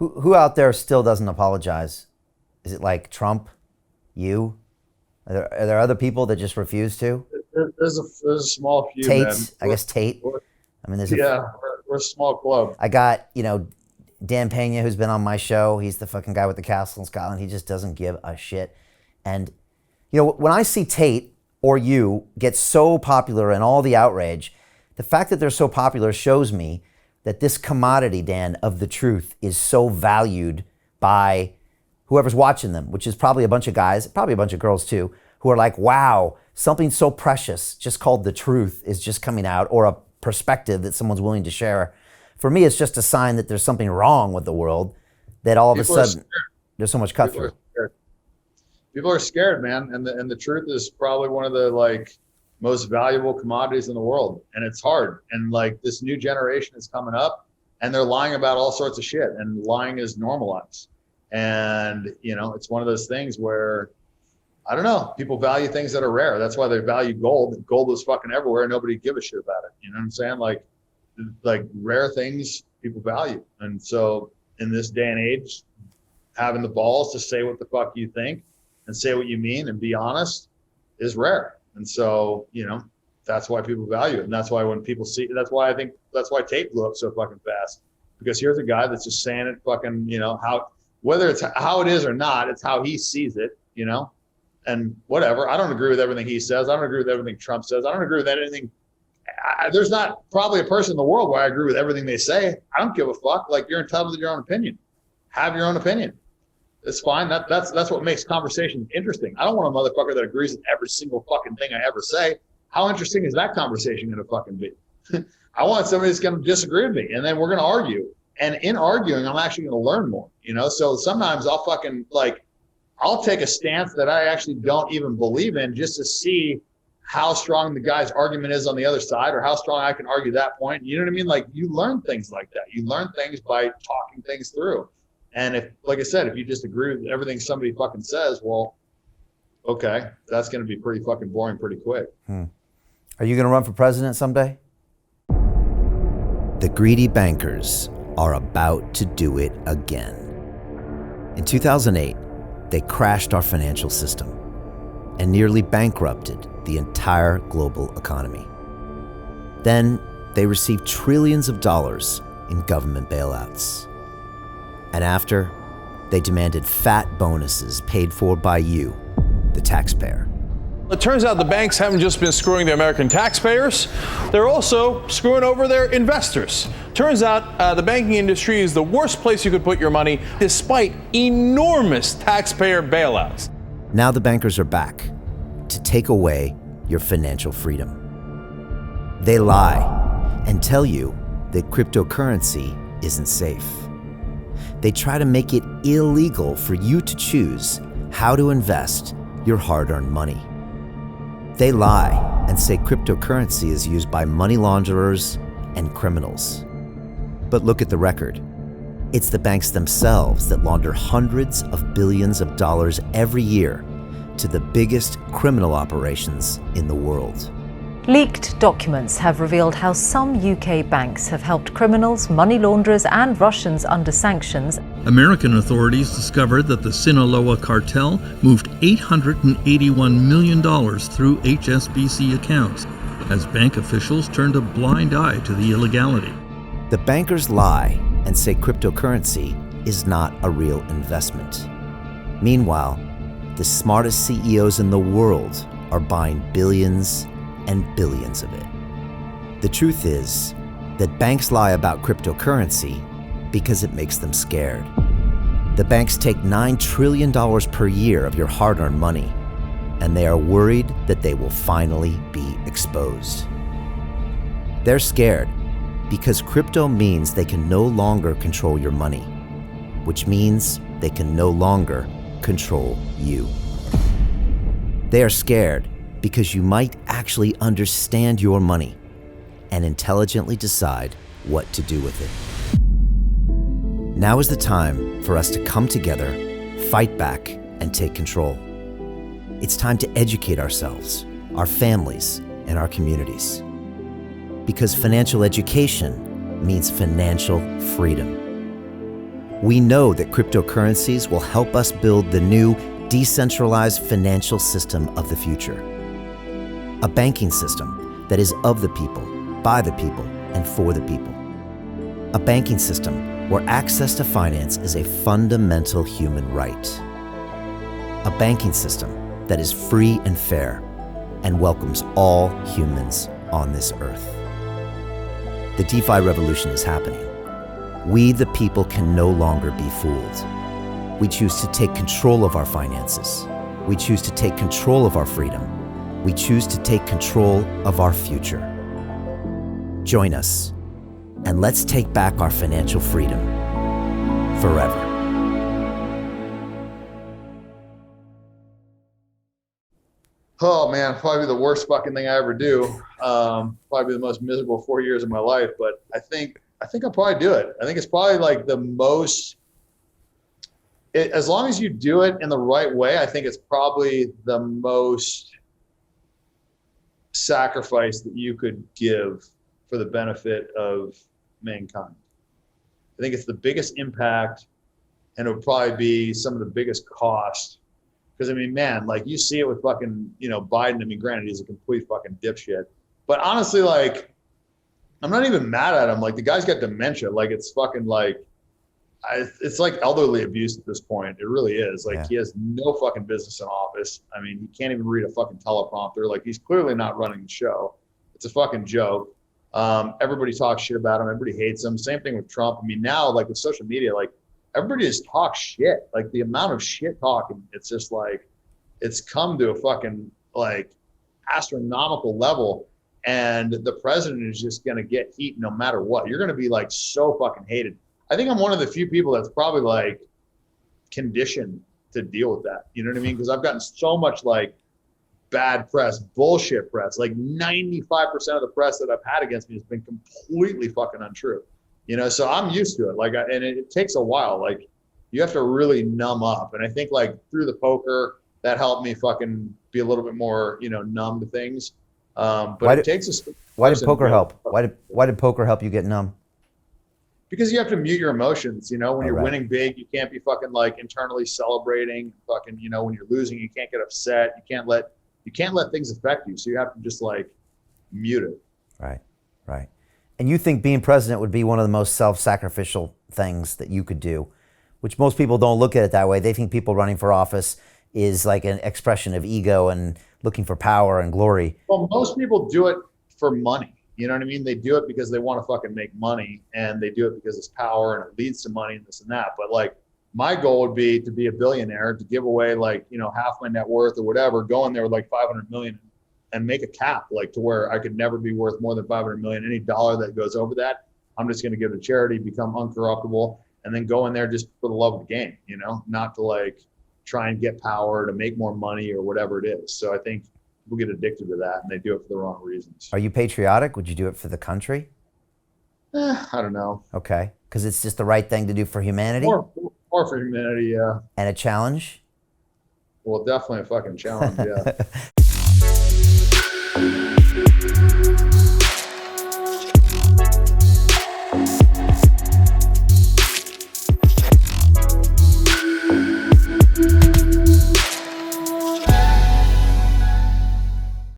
Who out there still doesn't apologize? Is it like Trump? You? Are there other people that just refuse to? There's a small few, Tate, man. I guess Tate. I mean, we're a small club. I got, Dan Pena, who's been on my show. He's the fucking guy with the castle in Scotland. He just doesn't give a shit. And, when I see Tate or you get so popular and all the outrage, the fact that they're so popular shows me that this commodity, Dan, of the truth is so valued by whoever's watching them, which is probably a bunch of guys, probably a bunch of girls too, who are like, wow, something so precious, just called the truth, is just coming out, or a perspective that someone's willing to share. For me, it's just a sign that there's something wrong with the world, that all of a sudden there's so much cut through. People are scared, man. And the truth is probably one of the most valuable commodities in the world. And it's hard. And this new generation is coming up and they're lying about all sorts of shit, and lying is normalized. And, it's one of those things where, I don't know, people value things that are rare. That's why they value gold. Gold was fucking everywhere. Nobody give a shit about it. You know what I'm saying? Like rare things people value. And so in this day and age, having the balls to say what the fuck you think and say what you mean and be honest is rare. And so, that's why people value it. And that's why when people see, that's why Tate blew up so fucking fast, because here's a guy that's just saying it fucking, whether it's how it is or not, it's how he sees it, and whatever. I don't agree with everything he says. I don't agree with everything Trump says. I don't agree with anything. There's not probably a person in the world where I agree with everything they say. I don't give a fuck. You're entitled to your own opinion. Have your own opinion. It's fine. That's what makes conversation interesting. I don't want a motherfucker that agrees with every single fucking thing I ever say. How interesting is that conversation going to fucking be? I want somebody that's going to disagree with me, and then we're going to argue. And in arguing, I'm actually going to learn more, So sometimes I'll fucking I'll take a stance that I actually don't even believe in, just to see how strong the guy's argument is on the other side, or how strong I can argue that point. You know what I mean? You learn things like that. You learn things by talking things through. And if, like I said, if you just agree with everything somebody fucking says, well, okay, that's going to be pretty fucking boring pretty quick. Are you going to run for president someday? The greedy bankers are about to do it again. In 2008, they crashed our financial system and nearly bankrupted the entire global economy. Then they received trillions of dollars in government bailouts. And after, they demanded fat bonuses paid for by you, the taxpayer. It turns out the banks haven't just been screwing the American taxpayers, they're also screwing over their investors. Turns out the banking industry is the worst place you could put your money, despite enormous taxpayer bailouts. Now the bankers are back to take away your financial freedom. They lie and tell you that cryptocurrency isn't safe. They try to make it illegal for you to choose how to invest your hard-earned money. They lie and say cryptocurrency is used by money launderers and criminals. But look at the record. It's the banks themselves that launder hundreds of billions of dollars every year to the biggest criminal operations in the world. Leaked documents have revealed how some UK banks have helped criminals, money launderers and Russians under sanctions. American authorities discovered that the Sinaloa cartel moved $881 million through HSBC accounts as bank officials turned a blind eye to the illegality. The bankers lie and say cryptocurrency is not a real investment. Meanwhile, the smartest CEOs in the world are buying billions and billions of it. The truth is that banks lie about cryptocurrency because it makes them scared. The banks take $9 trillion per year of your hard-earned money, and they are worried that they will finally be exposed. They're scared because crypto means they can no longer control your money, which means they can no longer control you. They are scared because you might actually understand your money and intelligently decide what to do with it. Now is the time for us to come together, fight back, and take control. It's time to educate ourselves, our families, and our communities. Because financial education means financial freedom. We know that cryptocurrencies will help us build the new decentralized financial system of the future. A banking system that is of the people, by the people, and for the people. A banking system where access to finance is a fundamental human right. A banking system that is free and fair and welcomes all humans on this earth. The DeFi revolution is happening. We, the people, can no longer be fooled. We choose to take control of our finances. We choose to take control of our freedom. We choose to take control of our future. Join us, and let's take back our financial freedom forever. Oh man, probably the worst fucking thing I ever do. Probably the most miserable 4 years of my life, but I think I'll probably do it. I think it's probably like the most, as long as you do it in the right way, I think it's probably the most sacrifice that you could give for the benefit of mankind. I think it's the biggest impact, and it would probably be some of the biggest cost. Because I mean, man, like you see it with fucking, Biden. I mean, granted, he's a complete fucking dipshit, but honestly, like, I'm not even mad at him. Like, the guy's got dementia. Like, it's fucking like, it's like elderly abuse at this point. It really is. Like, He has no fucking business in office. I mean, he can't even read a fucking teleprompter. Like, he's clearly not running the show. It's a fucking joke. Everybody talks shit about him. Everybody hates him. Same thing with Trump. I mean, now, like, with social media, like, everybody just talks shit. Like, the amount of shit talking, it's just like, it's come to a fucking, like, astronomical level. And the president is just going to get heat no matter what. You're going to be like so fucking hated. I think I'm one of the few people that's probably like conditioned to deal with that. You know what I mean? Because I've gotten so much like bad press, bullshit press. Like 95% of the press that I've had against me has been completely fucking untrue. So I'm used to it. Like, and it takes a while. Like, you have to really numb up. And I think like through the poker, that helped me fucking be a little bit more, numb to things. But it takes a. Why did poker help? Why did poker help you get numb? Because you have to mute your emotions. When you're winning big, you can't be fucking like internally celebrating. Fucking, when you're losing, you can't get upset. You can't let things affect you. So you have to just like mute it. Right. And you think being president would be one of the most self-sacrificial things that you could do, which most people don't look at it that way. They think people running for office is like an expression of ego and looking for power and glory. Well, most people do it for money. You know what I mean? They do it because they want to fucking make money, and they do it because it's power and it leads to money and this and that. But like, my goal would be to be a billionaire, to give away like, half my net worth or whatever, go in there with like 500 million and make a cap, like to where I could never be worth more than 500 million. Any dollar that goes over that, I'm just going to give to charity, become uncorruptible, and then go in there just for the love of the game, not to like try and get power to make more money or whatever it is. So I think people get addicted to that, and they do it for the wrong reasons. Are you patriotic? Would you do it for the country? I don't know. Okay. Because it's just the right thing to do for humanity? More for humanity, yeah. And a challenge? Well, definitely a fucking challenge, yeah.